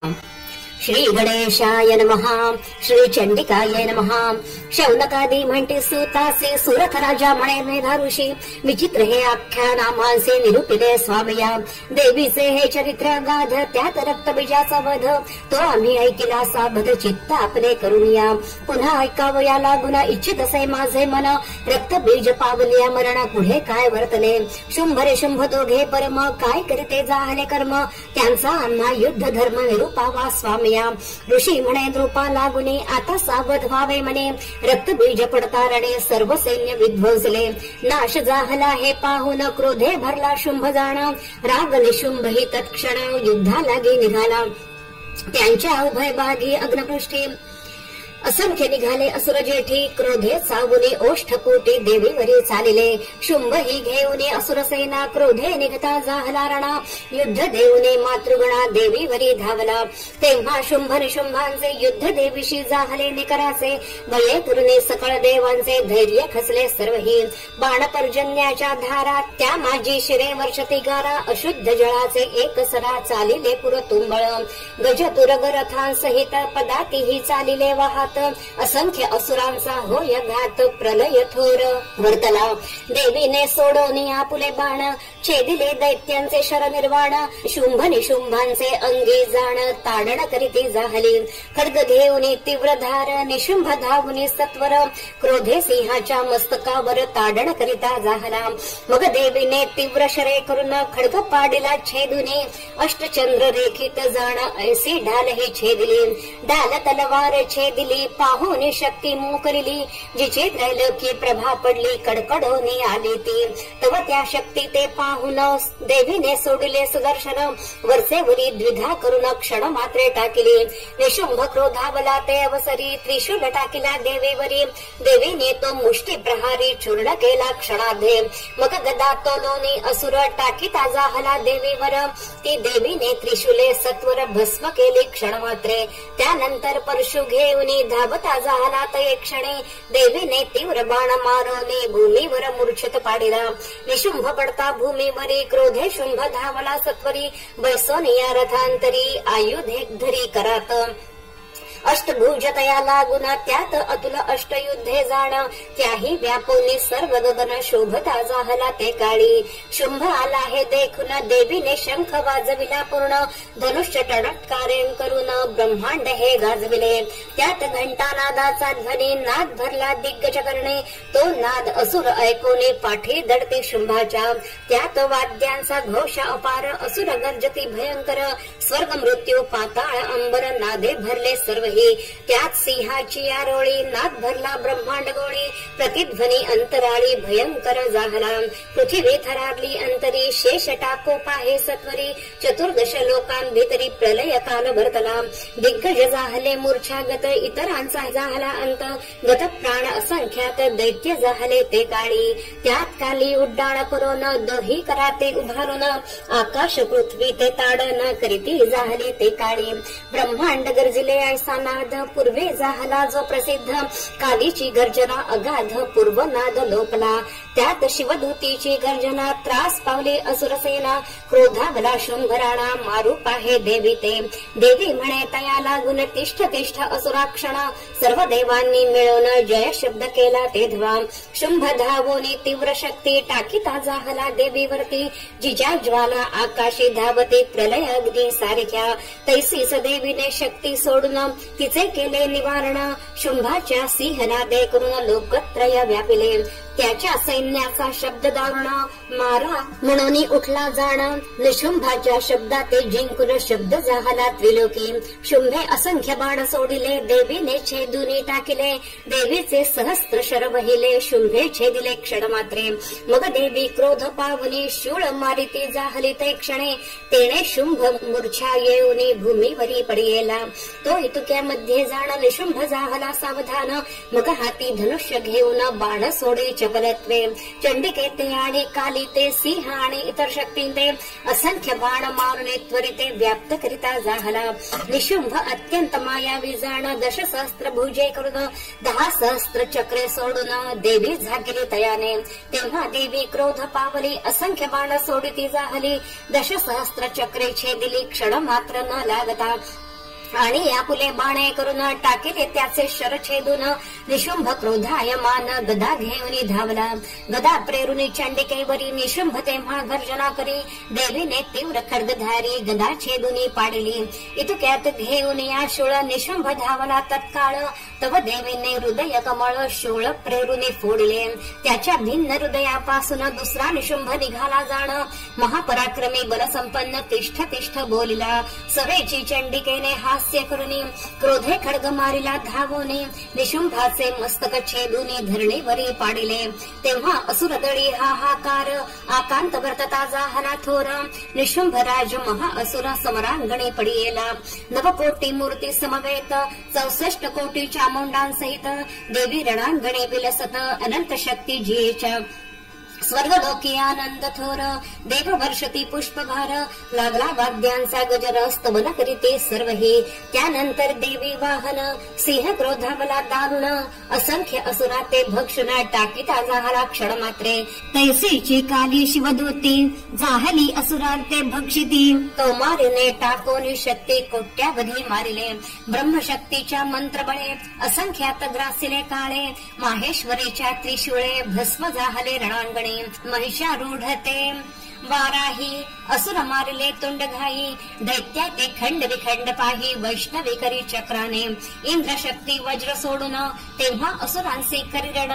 श्री गणेशाय नमः. श्री चंडिकाय नमः. शौनकादी म्हणते सुतासे सुरथ राजा म्हणे मेधा ऋषी. विचित्र हे आख्याना माणसे निरूपिले स्वामया. देवीचे हे चरित्र गाध त्यात रक्तबीजाचा वध. तो आम्ही ऐकिला साबध चित्त आपले करूया. पुन्हा ऐकावया लागुना इच्छित असे माझे मन. रक्तबीज पावलिया मरण पुढे काय वर्तले. शुंभ रे शुंभ दोघे परम काय करीते जाहले कर्म. त्यांचा आम्हा युद्ध धर्म निरूपावा स्वामया. ऋषी म्हणे द्रुपा लागुने आता सावध व्हावे म्हणे. रक्तबीज पडता रणे सर्व सैन्य विध्वंसले. नाश जाहला हे पाहून क्रोधे भरला शुंभ जाण. राग निशुंभ ही तत्क्षण युद्धा लागे निघाला. त्यांच्या उभय भागी अग्नपृष्ठी असंख्य निघाले असुर जेठी. क्रोधे सावुनी ओष्ठपोटी देवीवरी चालिले. शुंभ ही घेऊने असुर सेना क्रोधे निघता जाहला रणा. युद्ध देऊने मातृगणा देवीवरी धावला. तेव्हा शुंभ निशुंभांचे युद्ध देवीशी जाहले निकराचे. बळे करुणे सकळ देवांचे धैर्य खसले सर्वही. बाण पर्जन्याच्या धारा त्या माझी शिरे वर्षती गारा. अशुद्ध जळाचे एक सरा चालिले पुर तुंबळ. गज तुरग रथांसहित पदातीही चालिले वाहात. असंख्य असुरांचा होय घात प्रलय थोर वर्तला. देवीने सोडवणे आपुले बाण. छेदिले दैत्यांचे शरनिर्वाण. शुंभ निशुंभांचे अंगी जाण ताडण करीती जाहली. खड्ग घेऊन तीव्र धार निशुंभ धावुनी सत्वर. क्रोधे सिंहाच्या मस्तकावर ताडण करिता जाहला. मग देवीने तीव्र शरे करून खड्ग पाडिला छेदुनी. अष्टचंद्र रेखित जाण ऐसी ढाल ही छेदिली. ढाल तलवार छेदिली पाहुनी शक्ती मोकरिली. जिचे त्रैलोक्य प्रभा पडली कडकडोनी आली ती. तव त्या शक्ती ते पाहून देवीने सोडिले सुदर्शन. वरचेवरी द्विधा करून क्षण मात्रे टाकिली. निशुंभ क्रोधावला ते अवसरी त्रिशूल टाकिला देवीवरी. देवीने तो मुष्टी प्रहारी चूर्ण केला क्षणार्धे. मग गदा तोलोनी असुर टाकीता जाहला देवीवर. ती देवीने त्रिशूले सत्वर भस्म केली क्षण मात्रे. त्यानंतर परशु घेऊन धावता जाहला तये क्षणे. देवीने तीव्र बाण मारोनी भूमीवर मूर्छित पाडिला. निशुंभ पडता भूमीवरी क्रोधे शुंभ धावला सत्वरी. बैसोनिया रथांतरी आयुधे धरी करात. अष्टभुज तया लागुना त्यात अतुल अष्टयुद्धे जाण. त्याही व्यापोनी सर्व गगन शोभता जाहला ते काळी. शुंभ आला हे देखून देवीने शंख वाजविला पूर्ण. धनुष्य टणत्कारेन करून ब्रह्मांड हे गाजविले. त्यात घंटानादाचा ध्वनी नाद भरला दिग्गज करणे. तो नाद असुर ऐकोने पाठी दडते शुंभाच्या. त्यात वाद्यांचा घोष अपार असुर गर्जती भयंकर. स्वर्ग मृत्यू पाताळ अंबर नादे भरले सर्वही. त्यात सिंहाची आरोळी नाद भरला ब्रह्मांड गोळी. प्रतिध्वनी अंतराळी भयंकर जाहला. पृथ्वी थरारली अंतरी शेष टाको पाहे सत्वरी. चतुर्दश लोकांभितरी प्रलय काल वर्तला. दिग्गज जाहले मूर्छागत इतरांचा जाहला अंत. गत प्राण असंख्यात दैत्य जाहले ते काळी. त्यात काली उड्डाण करून दही कराते उभारून. आकाश पृथ्वी ते ताडन करीती जाहले ते काळी. ब्रह्मांड गरजिले ऐसा नाद पूर्वे जाहला जो प्रसिद्ध. कालीची गर्जना अगाध पूर्व नाद लोपला. त्यात शिवदूतीची गर्जना त्रास पावली असुरसेना. क्रोधावला शुंभराणा मारू पाहे देवी ते. देवी म्हणे तया लागून तिष्ठ तिष्ठ असुराक्षण. सर्व देवांनी मिळून जय शब्द केला तेधवा. शुंभ धावोनी तीव्र शक्ती टाकीता जाहला देवीवरती. जिजा ज्वाला आकाशी धावते प्रलय अग्नी सारख्या. तैसीस देवीने शक्ती सोडून तिचे केले निवारण. शुंभाच्या सिंहनादे करून लोकत्रय व्यापिले. त्याच्या सैन्याचा शब्द दारुण मारा म्हणून उठला जाण. निशुंभाच्या शब्दाते जिंकून शब्द जाहला त्रिलोकी. शुंभे असंख्य बाण सोडिले देवीने छेदुनी टाकिले. देवीचे सहस्त्र शर वहिले शुंभे छेदिले क्षण मात्रे. मग देवी क्रोध पावनी शूळ मारिती जाहली ते क्षणे. तेने शुंभ मूर्छा येऊनी भूमीवरी पडियेला. तो इतुक्यामध्ये जाण निशुंभ जाहला सावधान. मग हाती धनुष्य घेऊन बाण सोडे चपलत्वे. चंडिके ते आणि काली ते सिंह आणि इतर शक्तींते असंख्य बाण मारुने त्वरिते व्याप्त करिता जाहला. निशुंभ अत्यंत मायावी जाण दशसहस्त्र भुजे करून 10 सहस्त्र चक्रे सोडून देवी झाकेली तयाने. तेव्हा देवी क्रोध पावली असंख्य बाण सोडिती जाहली. दशसहस्त्र चक्रे छेदिली क्षण मात्र न लागता. आणि आपुले बाणे करून टाकेले त्याचे शर छेदून निशुंभ क्रोधायमान गदा घेऊन धावला. गदा प्रेरुनी चंडिकेवरी निशुंभ तेव्हा गर्जना करी देवीने तीव्र खड्गधारी गदा छेदुनी पाडली. इतक्यात घेऊन या शूळ निशुंभ धावला तत्काळ तव देवीने हृदय कमळ शूळ प्रेरुनी फोडले. त्याच्या भिन्न हृदयापासून दुसरा निशुंभ निघाला जाण महापराक्रमी बलसंपन्न तिष्ठ तिष्ठ बोलिला. सवेची चंडिकेने हास्य करुनी क्रोधे खड्ग मारिला धावोने निशुंभाचे मस्तक छेदुनी धरणीवरी पाडिले. तेव्हा असुरदळी हाहाकार आकांत वर्तता जाहला थोर निशुंभराज महाअसुर समरांगणे पडियेला. नवकोटी मूर्ती समवेत 64 कोटी चामुंडांसहित देवी रणांगणे विलसत अनंत शक्ती जियेच्या. स्वर्गलोकी आनंद थोर देव वर्षती पुष्पभार लागला वाद्यांचा गजर स्तवन करीते सर्वही. त्यानंतर देवी वाहन सिंह क्रोधावला दारुण असंख्य असुरा ते भक्षण टाकीता जाहला क्षण मात्रे. तैसीची काली शिवदूती जाहली असुरार्थे भक्षिती कौमारीने टाकोनी शक्ती कोट्यावधी मारिले. ब्रह्मशक्तीच्या मंत्रबळे असंख्यात ग्रासिले काळे माहेश्वरीच्या त्रिशूळे भस्म जाहले रणांगणे. महिषारूढ ते वाराही असुर मारिले तुंड घाई दैत्या ते खंड विखंड पाही वैष्णवी करी चक्राने. इंद्रशक्ती वज्र सोडून तेव्हा असुरांचे करिरण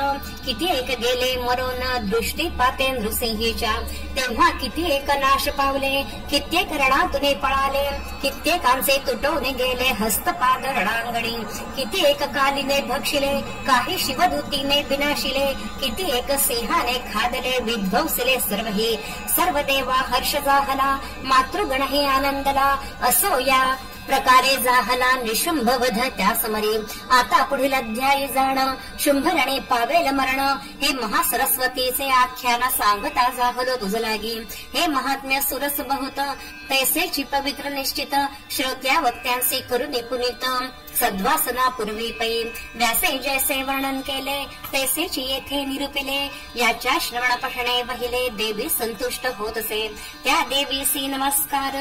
किती एक गेले मरून दृष्टी पाते नृसिंहीच्या. तेव्हा किती एक नाश पावले कित्येक रणातुने पळाले कित्येकांचे तुटवणे गेले हस्तपाद रणांगणी. किती एक कालीने भक्षिले काही शिवदूतीने विनाशिले किती एक सिंहाने खादले विध्वंसले सर्वही. सर्व देवा हर्ष जाहला मातृगणही आनंदला असो या प्रकारे जाहला निशुंभ वध त्या समरी. आता पुढील अध्याय जाण शुंभरणे पावेल मरण हे महासरस्वतीचे आख्यान सांगता जाहलो तुझ लागी. हे महात्म्य सुरस बहुत तैसेची पवित्र निश्चित श्रोत्या वक्त्यांचे करून पुनीत सद्वासना पूर्वी पै व्यासे जैसे वर्णन केले तैसेची येथे निरूपिले. याच्या श्रवण पठणे वहिले देवी संतुष्ट होतसे. त्या देवीसी नमस्कार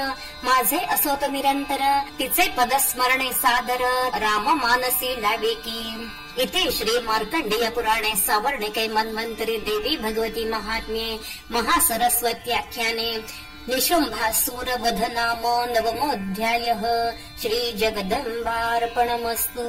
माझे असोत निरंतर तिचे पदस्मरणे सादर राम मानसी लावे की. इथे श्री मार्कंडेय पुराणे सावर्णिके मन्वंतरी देवी भगवती महात्म्ये महासरस्वत्याख्याने निशुंभासुर वध नाम नवमोऽध्यायः. श्री जगदम्बार्पणमस्तु.